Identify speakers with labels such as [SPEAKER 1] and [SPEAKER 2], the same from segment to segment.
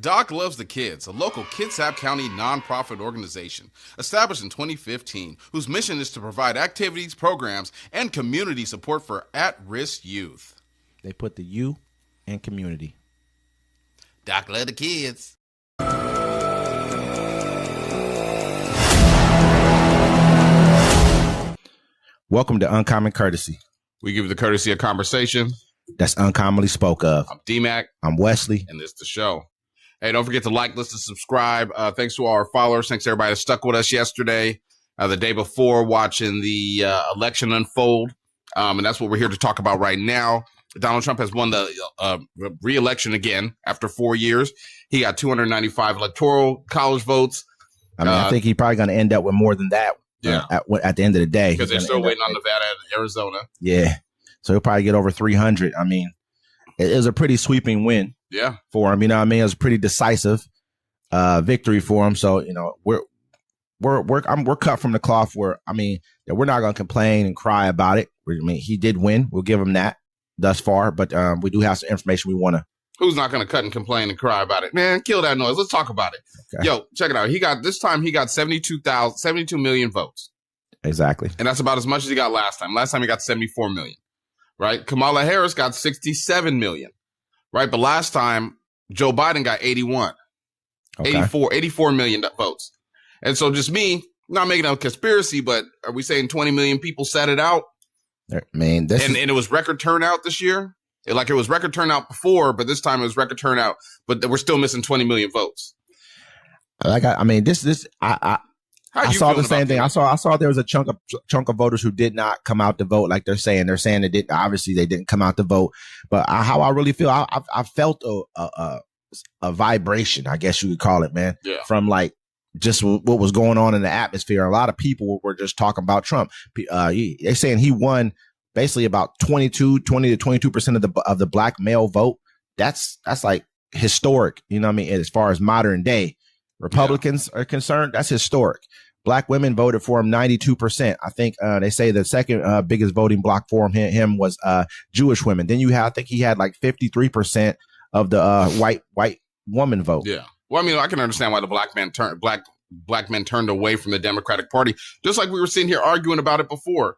[SPEAKER 1] Doc Loves the Kids, a local Kitsap County nonprofit organization established in 2015 whose mission is to provide activities, programs, and community support for at-risk youth.
[SPEAKER 2] They put the U in community.
[SPEAKER 1] Doc Loves the Kids.
[SPEAKER 2] Welcome to Uncommon Courtesy.
[SPEAKER 1] We give you the courtesy of conversation
[SPEAKER 2] That's uncommonly spoke of.
[SPEAKER 1] I'm D-Mac.
[SPEAKER 2] I'm Wesley.
[SPEAKER 1] And this is the show. Hey, don't forget to like, listen, subscribe. Thanks to all our followers. Thanks to everybody that stuck with us yesterday, the day before, watching the election unfold. And that's what we're here to talk about right now. Donald Trump has won the re-election again after 4 years. He got 295 electoral college votes.
[SPEAKER 2] I mean, I think he's probably going to end up with more than that.
[SPEAKER 1] Yeah.
[SPEAKER 2] At the end of the day.
[SPEAKER 1] Because they're still waiting on Nevada and Arizona.
[SPEAKER 2] Yeah. So he'll probably get over 300. I mean, it was a pretty sweeping win.
[SPEAKER 1] Yeah.
[SPEAKER 2] For him. You know what I mean? It was a pretty decisive victory for him. So, you know, we're cut from the cloth where, I mean, we're not going to complain and cry about it. I mean, he did win. We'll give him that thus far. But we do have some information we want to.
[SPEAKER 1] Who's not going to cut and complain and cry about it? Man, kill that noise. Let's talk about it. Okay. Yo, check it out. This time he got 72 million votes.
[SPEAKER 2] Exactly.
[SPEAKER 1] And that's about as much as he got last time. Last time he got 74 million, right? Kamala Harris got 67 million, right? But last time Joe Biden got 81, okay. 84 million votes. And so just me, not making a conspiracy, but are we saying 20 million people sat it out?
[SPEAKER 2] Man,
[SPEAKER 1] and it was record turnout this year. Like it was record turnout before, but this time it was record turnout. But we're still missing 20 million votes.
[SPEAKER 2] I saw the same thing. I saw there was a chunk of voters who did not come out to vote. Like they're saying they didn't. Obviously, they didn't come out to vote. But how I really feel, I felt a vibration, I guess you would call it, man. Yeah. From like just what was going on in the atmosphere. A lot of people were just talking about Trump. They're saying he won. Basically about 20 to 22% of the black male vote. That's like historic. You know what I mean? As far as modern day Republicans are concerned, that's historic. Black women voted for him 92%. I think they say the second biggest voting block for him was Jewish women. Then I think he had like 53% of the white woman vote.
[SPEAKER 1] Yeah. Well, I mean, I can understand why the black men turned away from the Democratic Party, just like we were sitting here arguing about it before.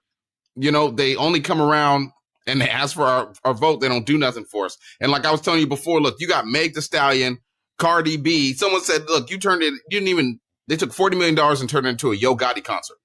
[SPEAKER 1] You know, they only come around and they ask for our vote. They don't do nothing for us. And like I was telling you before, look, you got Meg Thee Stallion, Cardi B. Someone said, look, they took $40 million and turned it into a Yo Gotti concert.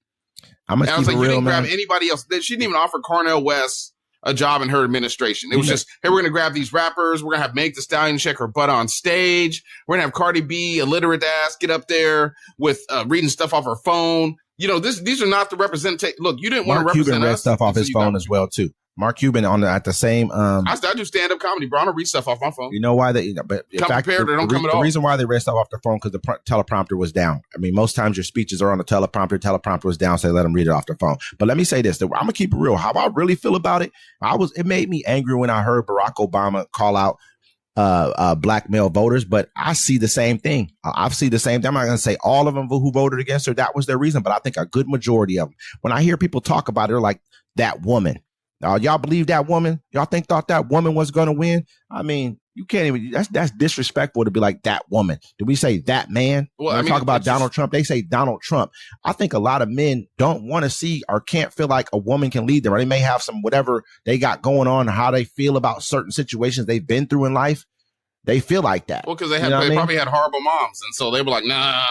[SPEAKER 2] I was like,
[SPEAKER 1] you didn't grab anybody else. She didn't even offer Cornel West a job in her administration. It was just, hey, we're going to grab these rappers. We're going to have Meg Thee Stallion check her butt on stage. We're going to have Cardi B, illiterate ass, get up there with reading stuff off her phone. You know, these are not the representation. Look, you didn't want to represent
[SPEAKER 2] Cuban read
[SPEAKER 1] us.
[SPEAKER 2] Stuff off his phone as well too. Mark Cuban at the same.
[SPEAKER 1] I do stand up comedy, bro. I don't read stuff off my phone.
[SPEAKER 2] You know why but in fact, the reason why they read stuff off their phone because the teleprompter was down. I mean, most times your speeches are on the teleprompter. Teleprompter was down, so they let them read it off their phone. But let me say this: I'm gonna keep it real. How I really feel about it, it made me angry when I heard Barack Obama call out black male voters, but I see the same thing. I see the same thing. I'm not going to say all of them who voted against her, that was their reason, but I think a good majority of them. When I hear people talk about it, they're like, that woman. Y'all believe that woman? Y'all thought that woman was going to win? I mean, you can't even, that's disrespectful to be like that woman. Do we say that man? Well, when we talk about Donald Trump, they say Donald Trump. I think a lot of men don't want to see or can't feel like a woman can lead them, or they may have some whatever they got going on, how they feel about certain situations they've been through in life. They feel like that.
[SPEAKER 1] Well, because they probably had horrible moms, and so they were like, nah.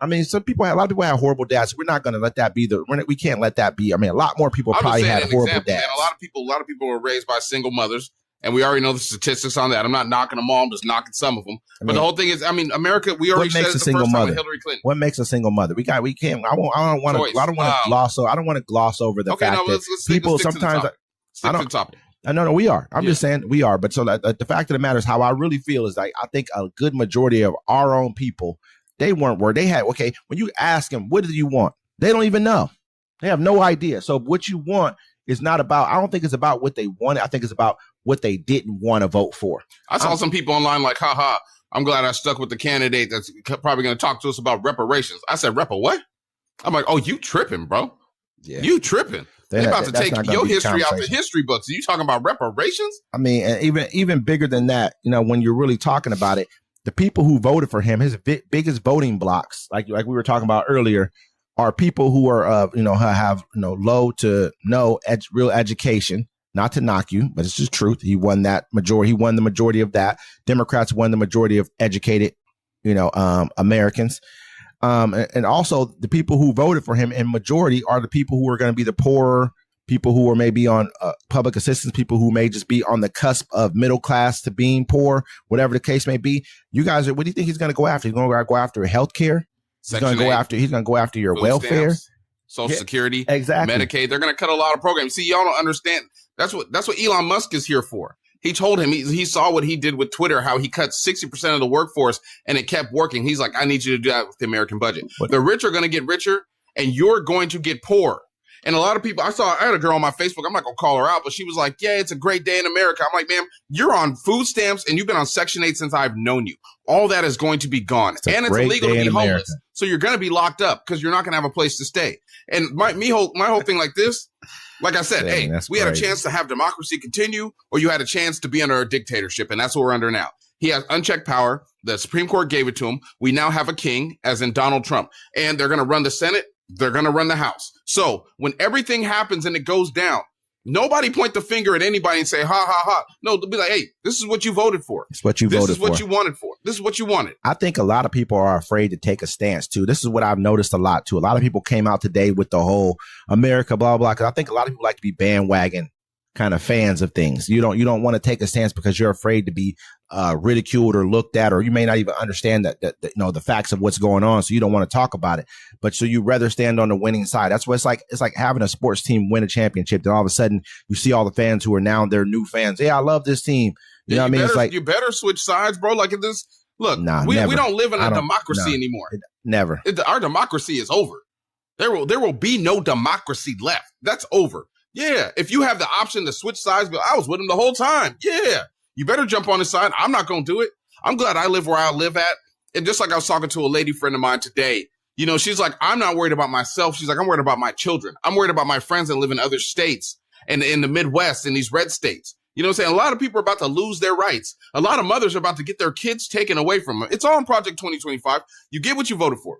[SPEAKER 2] I mean, a lot of people have horrible dads. We're not going to let that be we can't let that be. I mean, a lot more people probably had horrible dads.
[SPEAKER 1] Man, a lot of people were raised by single mothers, and we already know the statistics on that. I'm not knocking them all, I'm just knocking some of them. But the whole thing is, I mean, America, we already said it the first time with Hillary Clinton.
[SPEAKER 2] What makes a single mother? I don't want to gloss over the fact that people sometimes
[SPEAKER 1] stick to the topic.
[SPEAKER 2] No, we are. I'm just saying we are. But so the fact of the matter is how I really feel is like, I think a good majority of our own people, they weren't where they had. Okay. When you ask them, what do you want? They don't even know. They have no idea. So what you want is not about, I don't think it's about what they wanted. I think it's about what they didn't want to vote for.
[SPEAKER 1] I saw some people online like, haha, I'm glad I stuck with the candidate that's probably going to talk to us about reparations. I said, what? I'm like, oh, you tripping, bro. Yeah. You tripping. They're about to take your history out the history books. Are you talking about reparations?
[SPEAKER 2] I mean, and even bigger than that, you know, when you're really talking about it, the people who voted for him, his biggest voting blocks, like we were talking about earlier, are people who are, have low to no real education. Not to knock you, but it's just truth. He won that majority. He won the majority of that. Democrats won the majority of educated, Americans. And also the people who voted for him in majority are the people who are going to be the poorer, people who are maybe on public assistance, people who may just be on the cusp of middle class to being poor, whatever the case may be. You guys, what do you think he's going to go after? He's going to go after health care. He's going to go after your welfare.
[SPEAKER 1] Stamps, Social Security,
[SPEAKER 2] exactly.
[SPEAKER 1] Medicaid. They're going to cut a lot of programs. See, y'all don't understand. That's what Elon Musk is here for. He told him, he saw what he did with Twitter, how he cut 60% of the workforce and it kept working. He's like, I need you to do that with the American budget. The rich are going to get richer and you're going to get poor. And a lot of people, I had a girl on my Facebook. I'm not going to call her out, but she was like, yeah, it's a great day in America. I'm like, ma'am, you're on food stamps and you've been on Section 8 since I've known you. All that is going to be gone. And it's illegal to be homeless. So you're going to be locked up because you're not going to have a place to stay. And my whole thing like this, like I said, we had a chance to have democracy continue, or you had a chance to be under a dictatorship, and that's what we're under now. He has unchecked power. The Supreme Court gave it to him. We now have a king, as in Donald Trump, and they're going to run the Senate. They're going to run the House. So when everything happens and it goes down, nobody point the finger at anybody and say, ha, ha, ha. No, they'll be like, hey, this is what you voted for.
[SPEAKER 2] It's what you voted for.
[SPEAKER 1] This is what you wanted for. This is what you wanted.
[SPEAKER 2] I think a lot of people are afraid to take a stance, too. This is what I've noticed a lot, too. A lot of people came out today with the whole America, blah, blah, because I think a lot of people like to be bandwagon kind of fans of things. You don't want to take a stance because you're afraid to be ridiculed or looked at, or you may not even understand that the facts of what's going on. So you don't want to talk about it, but so you rather stand on the winning side. That's what it's like. It's like having a sports team win a championship. Then all of a sudden you see all the fans who are now their new fans. Yeah, I love this team. You know what I mean? It's like,
[SPEAKER 1] you better switch sides, bro. Like this. Look, we don't live in a democracy anymore.
[SPEAKER 2] Never.
[SPEAKER 1] Our democracy is over. There will be no democracy left. That's over. Yeah. If you have the option to switch sides, I was with him the whole time. Yeah. You better jump on his side. I'm not going to do it. I'm glad I live where I live at. And just like I was talking to a lady friend of mine today, she's like, I'm not worried about myself. She's like, I'm worried about my children. I'm worried about my friends that live in other states and in the Midwest, in these red states. You know what I'm saying? A lot of people are about to lose their rights. A lot of mothers are about to get their kids taken away from them. It's all in Project 2025. You get what you voted for.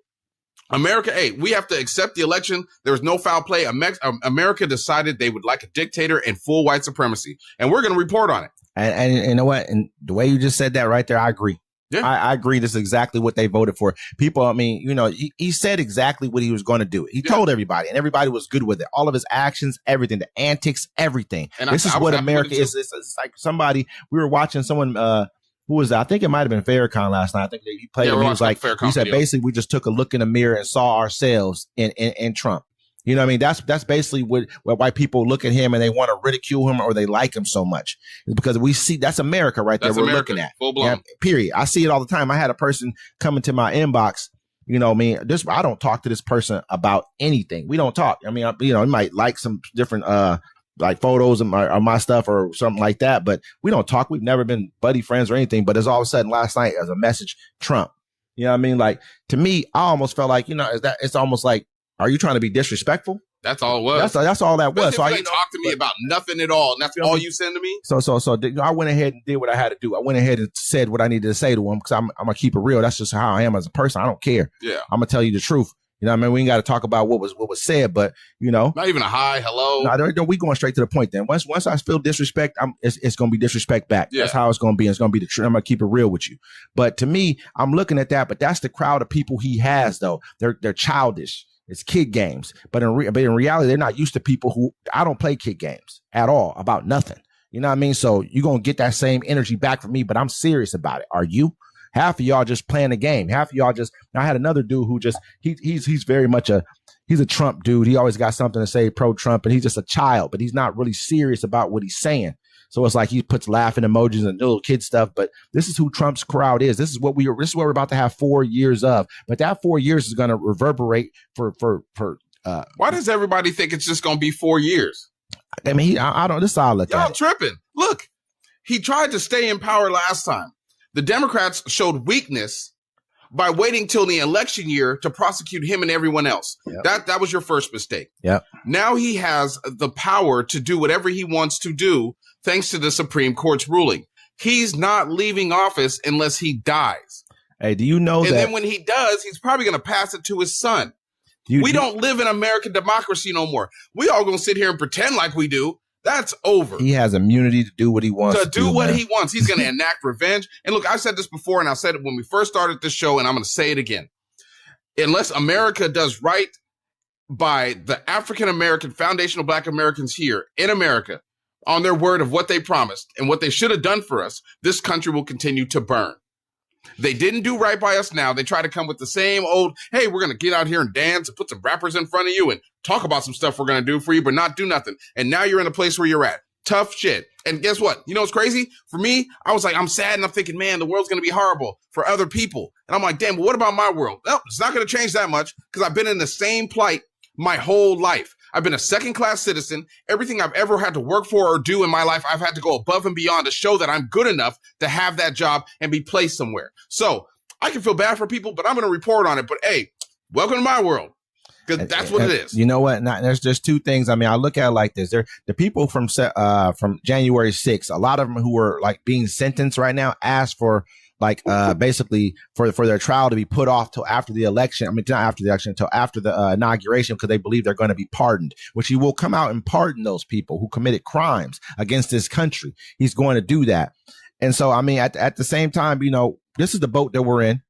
[SPEAKER 1] America, we have to accept the election. There was no foul play. America decided they would like a dictator and full white supremacy. And we're going to report on it.
[SPEAKER 2] And you know what? And the way you just said that right there, I agree.
[SPEAKER 1] Yeah.
[SPEAKER 2] I agree. This is exactly what they voted for. People, I mean, he said exactly what he was going to do. He told everybody, and everybody was good with it. All of his actions, everything, the antics, everything. And this is what America is. It's like somebody, we were watching someone, who was that? I think it might have been Farrakhan last night. I think he played him. He was like, he said, basically, we just took a look in the mirror and saw ourselves in Trump. You know what I mean? That's basically what why people look at him and they want to ridicule him or they like him so much. It's because we see that's America right there. We're looking at.
[SPEAKER 1] Full blown.
[SPEAKER 2] Yeah, period. I see it all the time. I had a person come into my inbox. I don't talk to this person about anything. We don't talk. I mean, he might like some different like photos of my stuff or something like that, but we don't talk. We've never been buddy friends or anything. But as all of a sudden last night as a message, Trump. You know what I mean? Like, to me, I almost felt like, it's almost like, are you trying to be disrespectful?
[SPEAKER 1] That's all it was.
[SPEAKER 2] That's all that was.
[SPEAKER 1] So you talk to me about nothing at all, and that's all you send to me.
[SPEAKER 2] So I went ahead and did what I had to do. I went ahead and said what I needed to say to him because I'm gonna keep it real. That's just how I am as a person. I don't care.
[SPEAKER 1] Yeah,
[SPEAKER 2] I'm gonna tell you the truth. You know what I mean? We ain't got to talk about what was said, but
[SPEAKER 1] not even a hi, hello.
[SPEAKER 2] No, we going straight to the point. Then once I feel disrespect, it's gonna be disrespect back. Yeah. That's how it's gonna be. It's gonna be the truth. I'm gonna keep it real with you. But to me, I'm looking at that. But that's the crowd of people he has, though. They're childish. It's kid games. But in reality, they're not used to people who I don't play kid games at all about nothing. You know what I mean? So you're gonna get that same energy back from me. But I'm serious about it. Are you? Half of y'all just playing the game. Half of y'all I had another dude who he's very much he's a Trump dude. He always got something to say pro-Trump, and he's just a child, but he's not really serious about what he's saying. So it's like he puts laughing emojis and little kid stuff. But this is who Trump's crowd is. This is what we're about to have 4 years of. But that 4 years is going to reverberate for.
[SPEAKER 1] Why does everybody think it's just going to be 4 years?
[SPEAKER 2] I mean, I don't. This is how I look at it.
[SPEAKER 1] Y'all tripping. Look, he tried to stay in power last time. The Democrats showed weakness by waiting till the election year to prosecute him and everyone else. Yep. That was your first mistake.
[SPEAKER 2] Yep.
[SPEAKER 1] Now he has the power to do whatever he wants to do thanks to the Supreme Court's ruling. He's not leaving office unless he dies.
[SPEAKER 2] Hey, do you know
[SPEAKER 1] that?
[SPEAKER 2] And
[SPEAKER 1] then when he does, he's probably going to pass it to his son. We don't live in American democracy no more. We all going to sit here and pretend like we do. That's over.
[SPEAKER 2] He has immunity to do what he wants.
[SPEAKER 1] To do what he wants. He's going to enact revenge. And look, I said this before, and I said it when we first started this show, and I'm going to say it again. Unless America does right by the African-American foundational Black Americans here in America on their word of what they promised and what they should have done for us, this country will continue to burn. They didn't do right by us now. They try to come with the same old, hey, we're going to get out here and dance and put some rappers in front of you and talk about some stuff we're going to do for you, but not do nothing. And now you're in a place where you're at. Tough shit. And guess what? You know what's crazy? For me, I was like, I'm sad and I'm thinking, man, the world's going to be horrible for other people. And I'm like, damn, well, what about my world? Well, it's not going to change that much because I've been in the same plight my whole life. I've been a second-class citizen. Everything I've ever had to work for or do in my life, I've had to go above and beyond to show that I'm good enough to have that job and be placed somewhere. So I can feel bad for people, but I'm going to report on it. But hey, welcome to my world. Because that's what it is.
[SPEAKER 2] You know what? There's just two things. I mean, I look at it like this. The people from January 6th, a lot of them who were like being sentenced right now asked for like basically for their trial to be put off till after the election. I mean, not after the election, until after the inauguration, because they believe they're going to be pardoned, which he will come out and pardon those people who committed crimes against this country. He's going to do that. And so, I mean, at the same time, you know, this is the boat that we're in.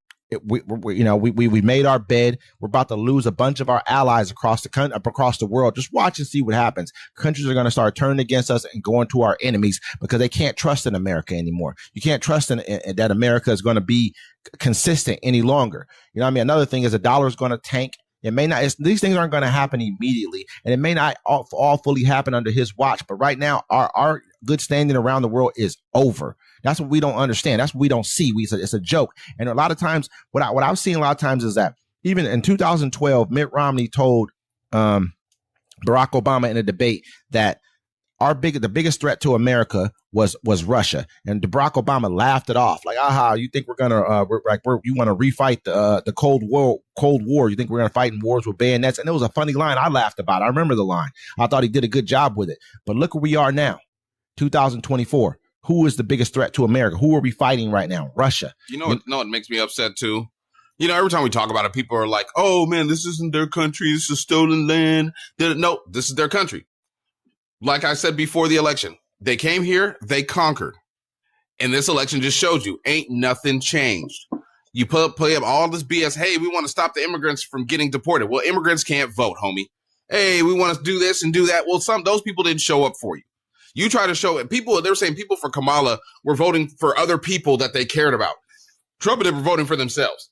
[SPEAKER 2] We made our bed. We're about to lose a bunch of our allies across the world. Just watch and see what happens. Countries are going to start turning against us and going to our enemies because they can't trust in America anymore. You can't trust in that America is going to be consistent any longer. You know what I mean? Another thing is the dollar is going to tank. It may not, these things aren't going to happen immediately, and it may not all fully happen under his watch. But right now, our good standing around the world is over. That's what we don't understand. That's what we don't see. It's a joke. And a lot of times, what I've seen a lot of times is that even in 2012, Mitt Romney told Barack Obama in a debate that the biggest threat to America was Russia, and Barack Obama laughed it off like, aha, you think we're gonna you want to refight the Cold War? You think we're gonna fight in wars with bayonets? And it was a funny line. I laughed about it. I remember the line. I thought he did a good job with it. But look where we are now, 2024. Who is the biggest threat to America? Who are we fighting right now? Russia.
[SPEAKER 1] You know, it makes me upset too. You know, every time we talk about it, people are like, "Oh man, this isn't their country. This is stolen land." No, this is their country. Like I said before the election, they came here, they conquered. And this election just showed you, ain't nothing changed. You play up all this BS. Hey, we want to stop the immigrants from getting deported. Well, immigrants can't vote, homie. Hey, we want to do this and do that. Well, those people didn't show up for you. You try to show it. They were saying people for Kamala were voting for other people that they cared about. Trump and they were voting for themselves.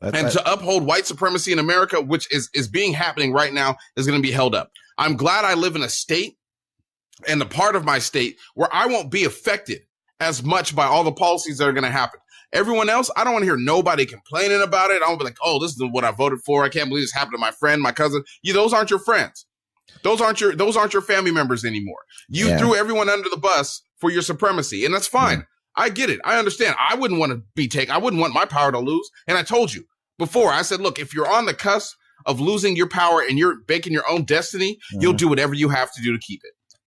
[SPEAKER 1] To uphold white supremacy in America, which is being happening right now, is going to be held up. I'm glad I live in a state and the part of my state where I won't be affected as much by all the policies that are going to happen. Everyone else, I don't want to hear nobody complaining about it. I won't be like, oh, this is what I voted for. I can't believe this happened to my friend, my cousin. Those aren't your friends. Those aren't your family members anymore. You threw everyone under the bus for your supremacy, and that's fine. Yeah. I get it. I understand. I wouldn't want to be taken. I wouldn't want my power to lose. And I told you before, I said, look, if you're on the cusp of losing your power and you're baking your own destiny, you'll do whatever you have to do to keep it.